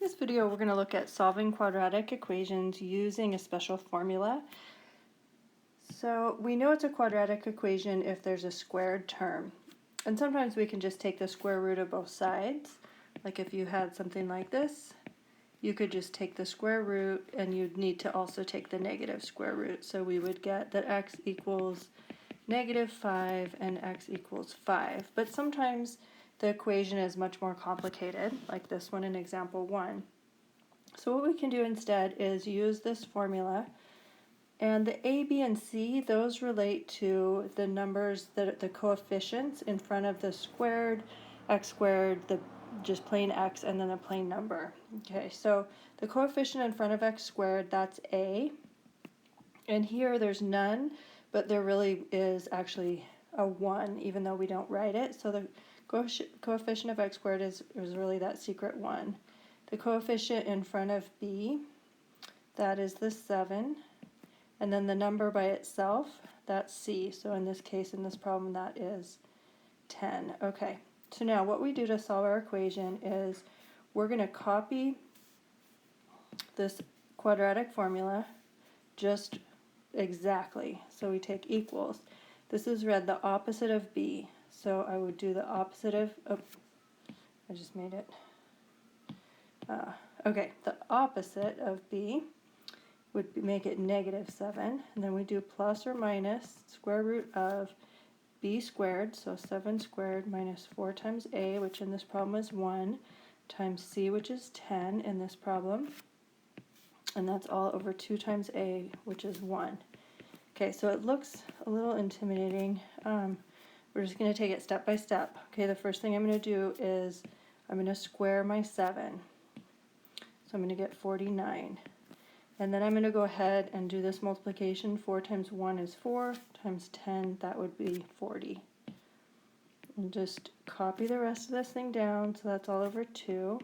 In this video, we're going to look at solving quadratic equations using a special formula. So we know it's a quadratic equation if there's a squared term. And sometimes we can just take the square root of both sides. Like if you had something like this, you could just take the square root and you'd need to also take the negative square root. So we would get that x equals -5 and x equals 5. But sometimes the equation is much more complicated, like this one in example 1. So what we can do instead is use this formula, and the a, b, and c, those relate to the numbers, the coefficients in front of the squared, x squared, the just plain x, and then a plain number. Okay, so the coefficient in front of x squared, that's a, and here there's none, but there really is actually a 1, even though we don't write it. So the coefficient of x squared is really that secret 1. The coefficient in front of b, that is the 7. And then the number by itself, that's c. So in this case, in this problem, that is 10. Okay, so now what we do to solve our equation is we're going to copy this quadratic formula just exactly. So we take equals. This is read the opposite of b. So I would do the opposite of, oh, I just made it. Okay, the opposite of b would make it -7, and then we do plus or minus square root of b squared, so 7 squared minus 4 times a, which in this problem is 1, times c, which is 10 in this problem, and that's all over 2 times a, which is 1. Okay, so it looks a little intimidating. We're just going to take it step by step. Okay, the first thing I'm going to do is I'm going to square my 7. So I'm going to get 49. And then I'm going to go ahead and do this multiplication. 4 times 1 is 4, times 10, that would be 40. And just copy the rest of this thing down, so that's all over 2.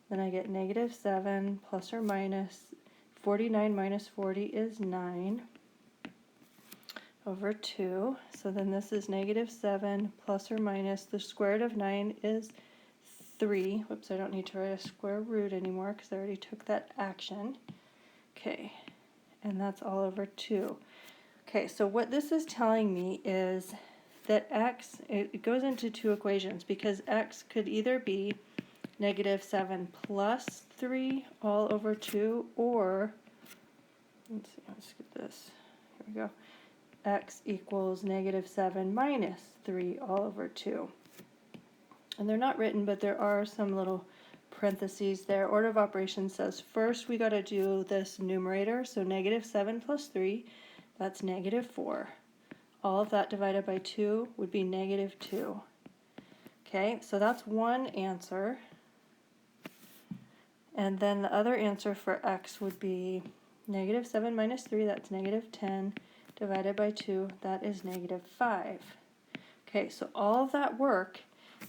Then I get -7 plus or minus 49 minus 40 is 9 over 2. So then this is -7 plus or minus the square root of 9 is 3. Whoops, I don't need to write a square root anymore because I already took that action. Okay, and that's all over 2. Okay, so what this is telling me is that x, it goes into two equations because x could either be -7 plus 3 all over 2, or, let's get this, here we go, x equals -7 minus 3 all over 2. And they're not written, but there are some little parentheses there. Order of operations says first we got to do this numerator, so -7 plus 3, that's -4. All of that divided by 2 would be -2. Okay, so that's one answer. And then the other answer for x would be -7 minus 3, that's -10, divided by 2, that is -5. Okay, so all of that work,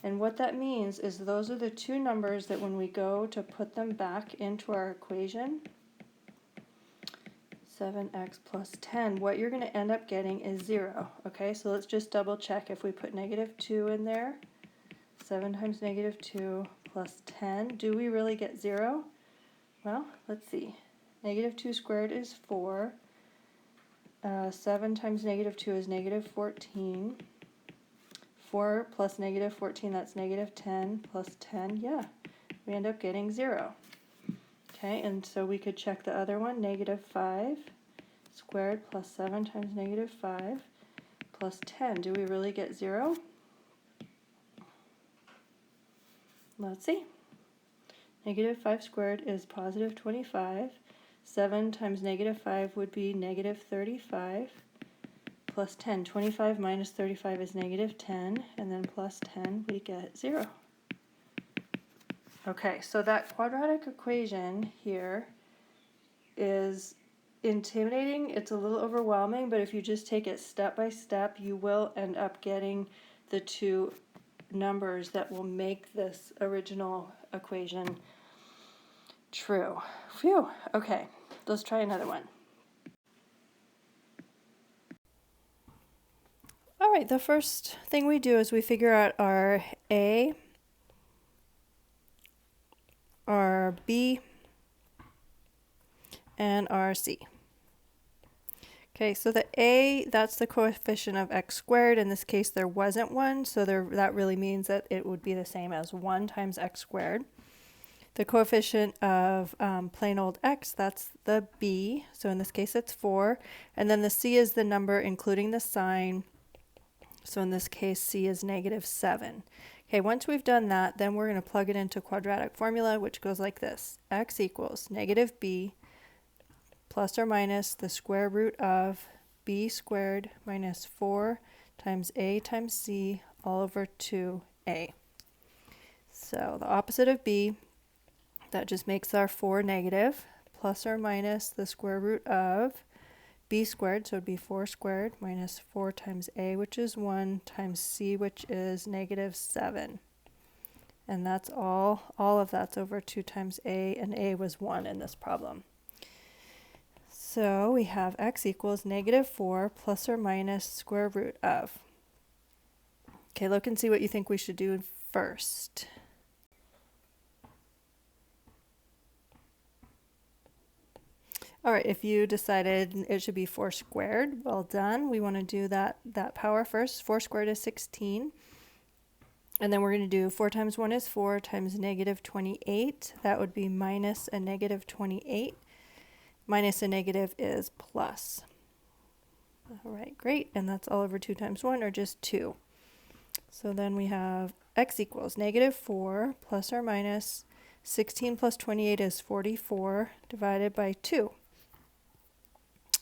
and what that means is those are the two numbers that when we go to put them back into our equation, 7x plus 10, what you're going to end up getting is 0. Okay, so let's just double check. If we put -2 in there, 7 times -2 plus 10, do we really get 0? Well, let's see. -2 squared is 4. 7 times -2 is -14. 4 plus -14, that's -10, plus 10, yeah, we end up getting 0. Okay, and so we could check the other one, -5 squared plus 7 times -5 plus 10. Do we really get 0? Let's see. -5 squared is positive 25. 7 times -5 would be -35. Plus 10. 25 minus 35 is -10, and then plus 10, we get 0. Okay, so that quadratic equation here is intimidating. It's a little overwhelming, but if you just take it step by step, you will end up getting the two numbers that will make this original equation true. Phew, okay, let's try another one. All right, the first thing we do is we figure out our a, our b, and our c. Okay, so the a, that's the coefficient of x squared. In this case, there wasn't one, so that really means that it would be the same as 1 times x squared. The coefficient of plain old x, that's the b, so in this case it's 4. And then the c is the number including the sign, so in this case c is -7. Okay, once we've done that, then we're going to plug it into quadratic formula, which goes like this. X equals -b plus or minus the square root of b squared minus 4 times a times c all over 2a. So the opposite of b, that just makes our 4 negative, plus or minus the square root of b squared, so it would be 4 squared minus 4 times a, which is 1, times c, which is -7. And that's all of that's over 2 times a, and a was 1 in this problem. So we have x equals -4 plus or minus square root of. Okay, look and see what you think we should do first. All right, if you decided it should be 4 squared, well done. We want to do that power first. 4 squared is 16. And then we're going to do 4 times 1 is 4 times -28. That would be minus a -28. Minus a negative is plus. All right, great. And that's all over 2 times 1, or just 2. So then we have x equals -4 plus or minus 16 plus 28 is 44 divided by 2.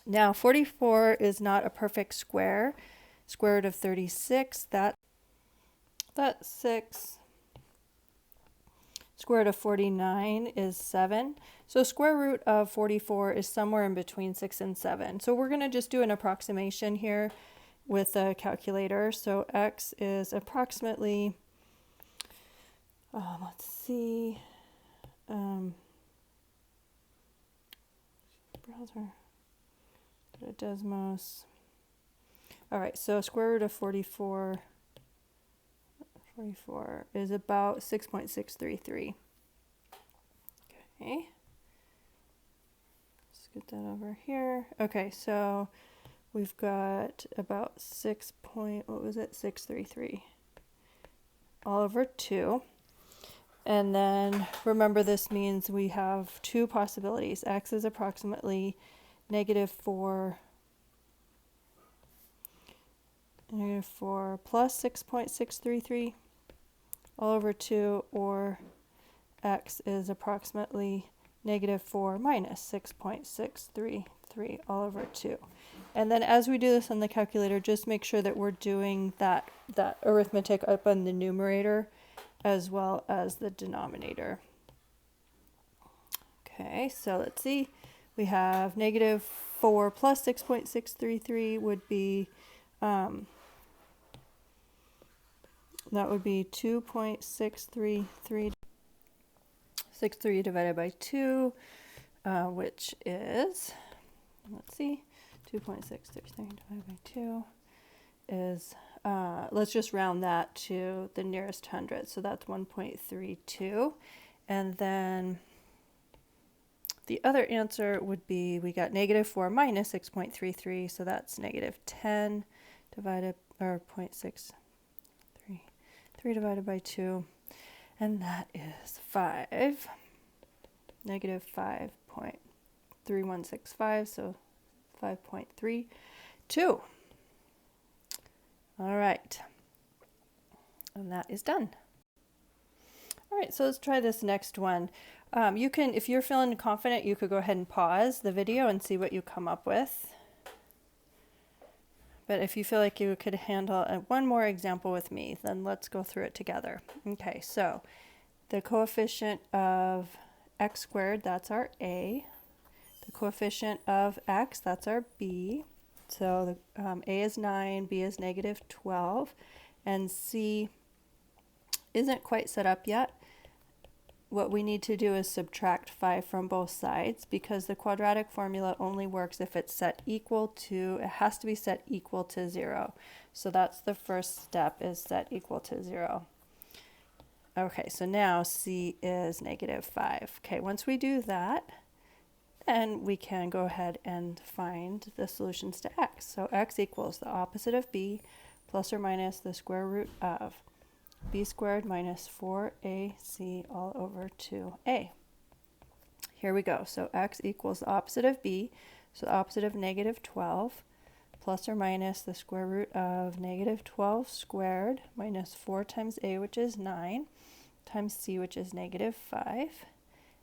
Now 44 is not a perfect square. Square root of 36, that's 6. Square root of 49 is 7. So square root of 44 is somewhere in between 6 and 7. So we're going to just do an approximation here with a calculator. So x is approximately, let's see, browser, go to Desmos. All right, so square root of 44 is about 6.633. Okay. Let's get that over here. Okay, so we've got about 6.633 all over 2. And then remember, this means we have 2 possibilities. X is approximately -4 plus 6.633 all over 2, or x is approximately -4 minus 6.633 all over 2. And then as we do this on the calculator, just make sure that we're doing that arithmetic up on the numerator as well as the denominator. Okay, so let's see. We have -4 plus 6.633 would be that would be 2.633 divided by 2, which is, let's see, 2.633 divided by 2 is, let's just round that to the nearest hundred. So that's 1.32. And then the other answer would be, we got -4 minus 6.33, so that's -10 divided, or 0.633 divided by 2, and that is 5, -5.3165, so 5.32. All right, and that is done. All right, so let's try this next one. You can, if you're feeling confident, you could go ahead and pause the video and see what you come up with. But if you feel like you could handle one more example with me, then let's go through it together. Okay, so the coefficient of x squared, that's our a. The coefficient of x, that's our b. So the, a is 9, b is -12, and c isn't quite set up yet. What we need to do is subtract 5 from both sides, because the quadratic formula only works if it's set equal to, it has to be set equal to 0. So that's the first step, is set equal to 0. Okay, so now c is -5. Okay, once we do that, then we can go ahead and find the solutions to x. So x equals the opposite of b plus or minus the square root of b squared minus 4ac all over 2a. Here we go. So x equals the opposite of b, so the opposite of -12, plus or minus the square root of -12 squared minus 4 times a, which is 9, times c, which is -5.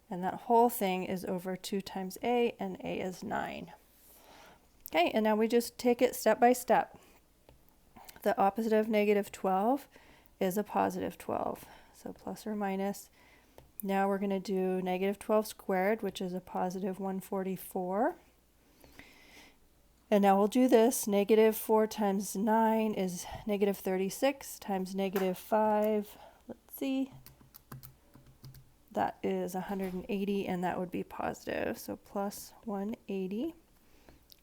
And that whole thing is over 2 times a, and a is 9. Okay, and now we just take it step by step. The opposite of -12 is a positive 12. So plus or minus. Now we're going to do -12 squared, which is a positive 144. And now we'll do this. -4 times 9 is -36 times -5. Let's see. That is 180, and that would be positive. So plus 180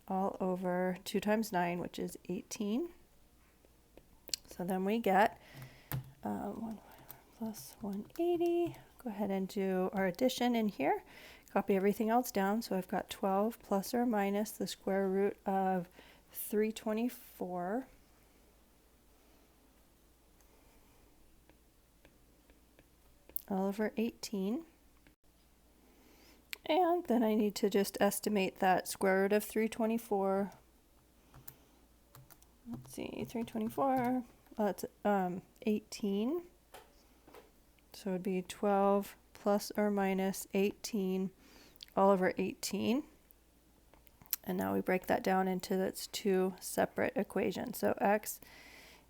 all over 2 times 9, which is 18. So then we get 1 plus 180. Go ahead and do our addition in here. Copy everything else down. So I've got 12 plus or minus the square root of 324. All over 18. And then I need to just estimate that square root of 324. Let's see, 324, that's 18. So it would be 12 plus or minus 18 all over 18. And now we break that down into its two separate equations. So x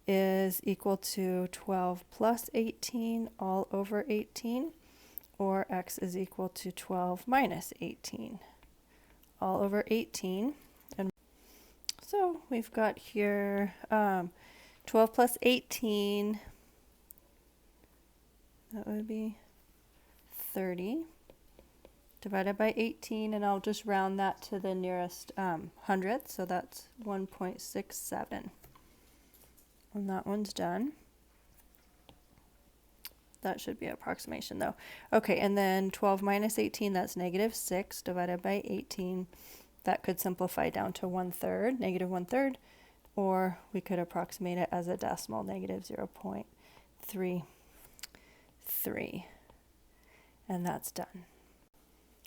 is equal to 12 plus 18 all over 18, or x is equal to 12 minus 18 all over 18. And so we've got here 12 plus 18, that would be 30, divided by 18, and I'll just round that to the nearest hundredth, so that's 1.67. And that one's done. That should be an approximation though. Okay, and then 12 minus 18, that's -6 divided by 18. That could simplify down to 1/3, -1/3, or we could approximate it as a decimal, -0.33. And that's done.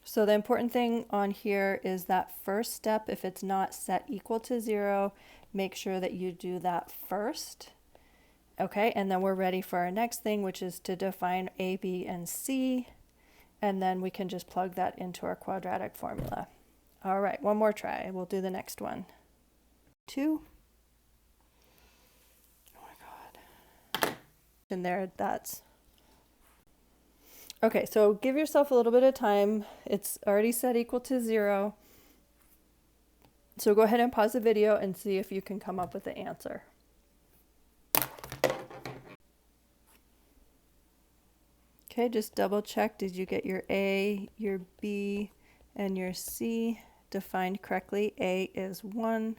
So the important thing on here is that first step, if it's not set equal to 0, make sure that you do that first. Okay, and then we're ready for our next thing, which is to define a, b, and c, and then we can just plug that into our quadratic formula. All right, one more try. We'll do the next one. 2. Oh my God. And there, that's... Okay, so give yourself a little bit of time. It's already set equal to 0. So go ahead and pause the video and see if you can come up with the answer. Okay, just double check. Did you get your A, your B, and your C defined correctly? A is 1.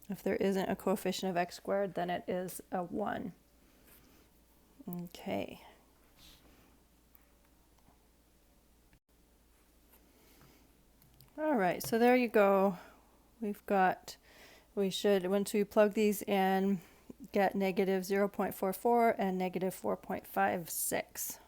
If there isn't a coefficient of x squared, then it is a 1. Okay. All right, so there you go. We should, once we plug these in, get -0.44 and -4.56.